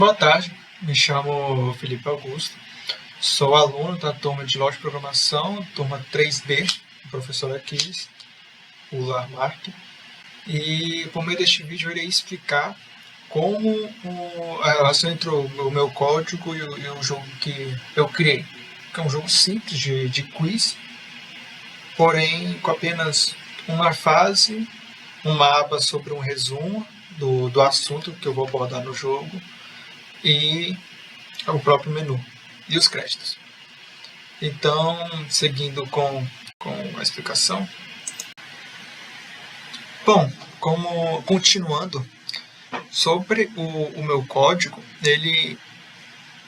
Boa tarde, me chamo Felipe Augusto, sou aluno da turma de Lógica e Programação, turma 3B, do professor Aquiles, o Lamarck, e por meio deste vídeo eu irei explicar como a relação entre o meu código e o jogo que eu criei, que é um jogo simples de quiz, porém com apenas uma fase, uma aba sobre um resumo do assunto que eu vou abordar no jogo, e o próprio menu e os créditos. Então, seguindo com a explicação. Bom, continuando, sobre o meu código, ele,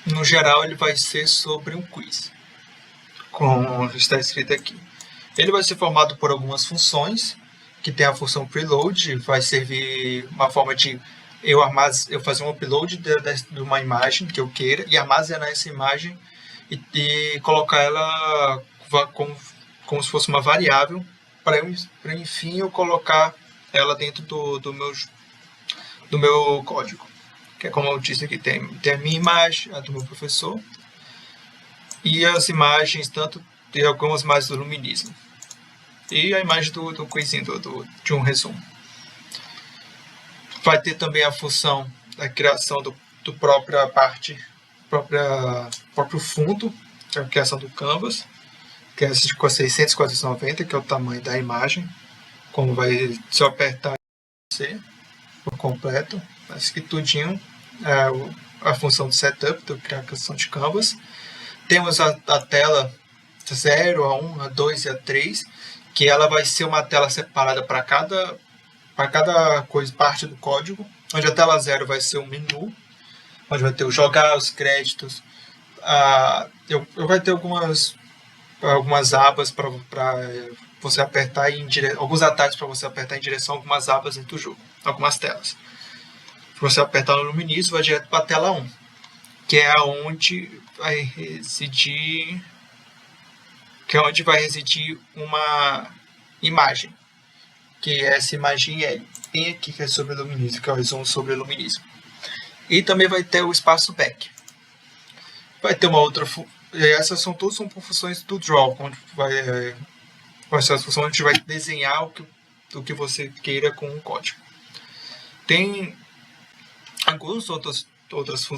no geral, ele vai ser sobre um quiz, como está escrito aqui. Ele vai ser formado por algumas funções, que tem a função preload, vai servir uma forma de eu fazer um upload de uma imagem que eu queira e armazenar essa imagem e colocar ela como se fosse uma variável para enfim eu colocar ela dentro do meu código. Que é como eu disse aqui, tem a minha imagem, a do meu professor, e as imagens, tem algumas mais do luminismo. E a imagem do quizinho, de um resumo. Vai ter também a função da criação do próprio fundo, que é a criação do canvas, que é essa de 690, que é o tamanho da imagem, como vai se eu apertar por completo, mas que tudinho a função de setup, da criação de canvas. Temos a tela 0, a 1, a 2 e a 3, que ela vai ser uma tela separada para cada parte do código, onde a tela 0 vai ser um menu, onde vai ter o jogar, os créditos, eu vai ter algumas abas para você apertar alguns atalhos para você apertar em direção a algumas abas dentro do jogo, algumas telas. Se você apertar no luminismo, vai direto para a tela 1, que é onde vai residir uma imagem, que é essa imagem L. Tem aqui que é sobre iluminismo, que é o resumo sobre iluminismo. E também vai ter o espaço back. Vai ter uma outra essas são funções do draw, onde vai ser as funções onde vai desenhar o que você queira com o código. Tem algumas outras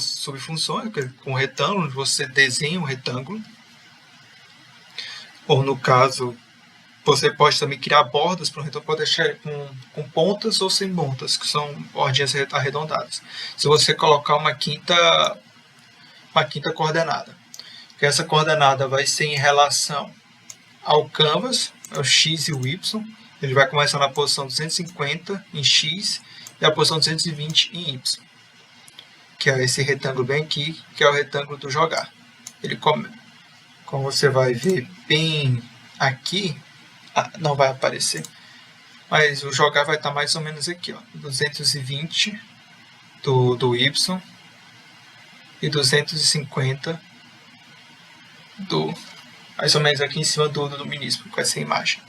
subfunções, com retângulo, onde você desenha um retângulo. Ou no caso, você pode também criar bordas para o retângulo, pode deixar com pontas ou sem pontas, que são bordinhas arredondadas. Se você colocar uma quinta coordenada, que essa coordenada vai ser em relação ao canvas, ao x e o y, ele vai começar na posição 250 em x e a posição 220 em y, que é esse retângulo bem aqui, que é o retângulo do jogar. Ele como você vai ver bem aqui, não vai aparecer, mas o jogar vai estar mais ou menos aqui, ó, 220 do y e 250 mais ou menos aqui em cima do luminismo, com essa imagem.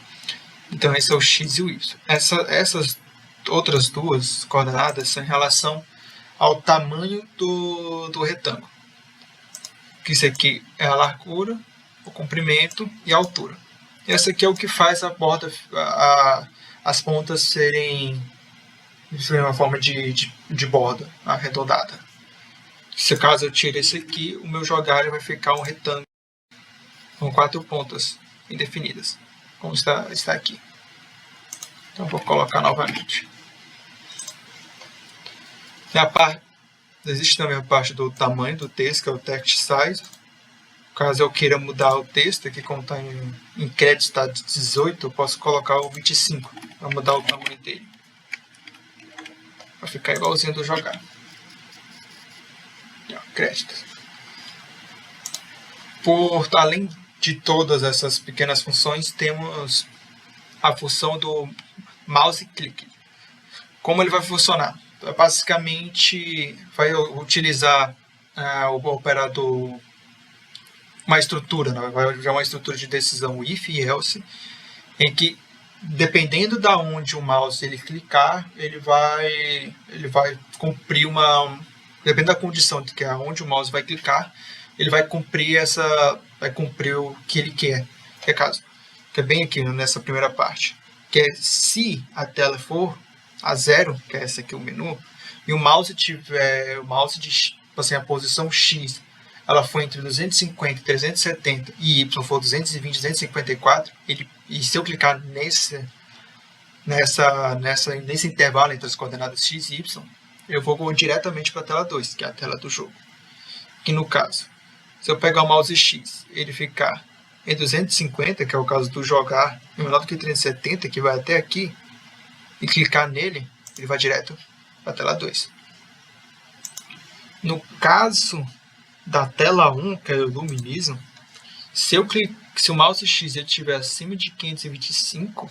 Então esse é o x e o y. Essas outras duas coordenadas são em relação ao tamanho do retângulo. Que isso aqui é a largura, o comprimento e a altura. Essa aqui é o que faz a borda, as pontas serem uma forma de borda arredondada. Se caso eu tire esse aqui, o meu jogar vai ficar um retângulo com 4 pontas indefinidas, como está aqui. Então vou colocar novamente. Existe também a parte do tamanho do texto, que é o text size. Caso eu queira mudar o texto, aqui como está em crédito está 18, eu posso colocar o 25 para mudar o tamanho dele, para ficar igualzinho do jogar. Créditos. Além de todas essas pequenas funções, temos a função do mouse click. Como ele vai funcionar? Basicamente, vai utilizar o operador, uma estrutura, né? Vai usar uma estrutura de decisão if e else, em que, dependendo da onde o mouse ele clicar, ele vai cumprir depende da condição de que é onde o mouse vai clicar, ele vai cumprir o que ele quer. Que é bem aqui nessa primeira parte. Que é se a tela for a 0, que é essa aqui o menu, e o mouse tiver assim, a posição X, ela for entre 250 e 370 e Y for 220, 254, e se eu clicar nesse intervalo entre as coordenadas X e Y, eu vou diretamente para a tela 2, que é a tela do jogo. Que no caso, se eu pegar o mouse X, ele ficar em 250, que é o caso do jogar, menor do que 370, que vai até aqui, e clicar nele, ele vai direto para a tela 2. No caso da tela 1, que é o Luminism, se o mouse X estiver acima de 525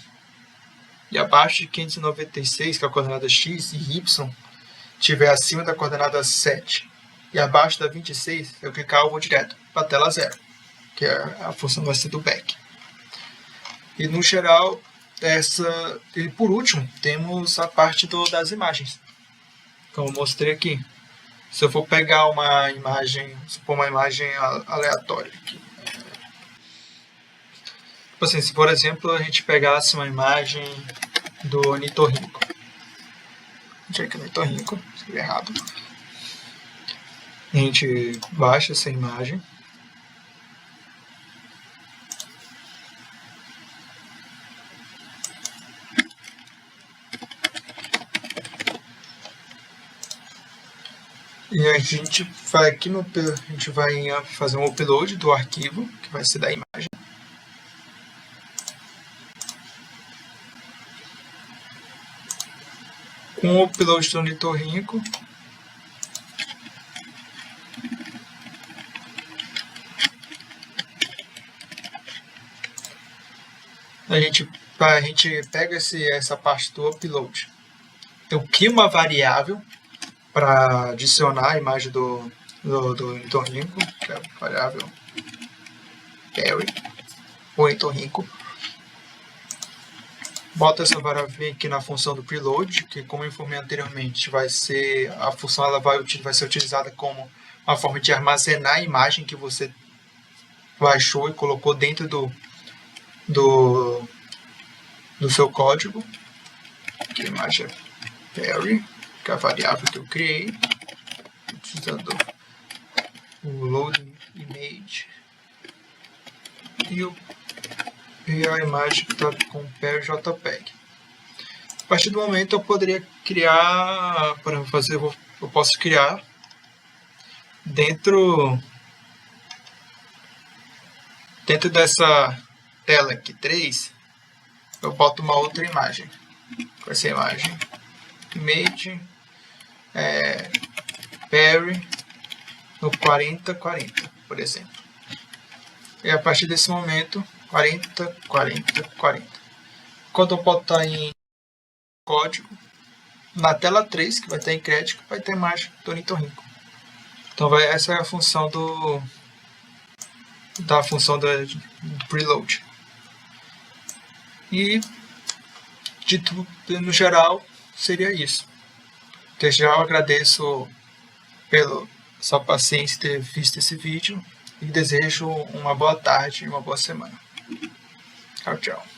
e abaixo de 596, que é a coordenada X, e Y estiver acima da coordenada 7 e abaixo da 26, se eu clicar, eu vou direto para a tela 0, que é a função vai ser do back. E no geral, e por último, temos a parte das imagens, como eu mostrei aqui. Se eu for pegar uma imagem, supor uma imagem aleatória aqui. Tipo assim, se por exemplo a gente pegasse uma imagem do ornitorrinco. Deixa eu ver aqui, ornitorrinco, escrevi errado. A gente baixa essa imagem. E a gente vai aqui a gente vai fazer um upload do arquivo, que vai ser da imagem. Com o upload do ornitorrinco, a gente pega essa parte do upload. Eu crio uma variável para adicionar a imagem do ornitorrinco, que é a variável Perry, ornitorrinco. Bota essa variável aqui na função do preload, que como eu informei anteriormente, a função vai ser utilizada como uma forma de armazenar a imagem que você baixou e colocou dentro do seu código. Aqui a imagem é Perry, que é a variável que eu criei, utilizando o loading image e a imagem que está com o Perry JPEG. A partir do momento eu poderia criar, eu posso criar dentro dessa tela aqui 3, eu boto uma outra imagem. Com essa imagem image Perry no 4040, por exemplo. E a partir desse momento 40, 40, 40. Quando eu botar em código, na tela 3, que vai estar em crédito, vai ter a imagem do ornitorrinco. Então essa é a função do preload. E no geral seria isso. Desde já eu agradeço pela sua paciência em ter visto esse vídeo e desejo uma boa tarde e uma boa semana. Tchau, tchau.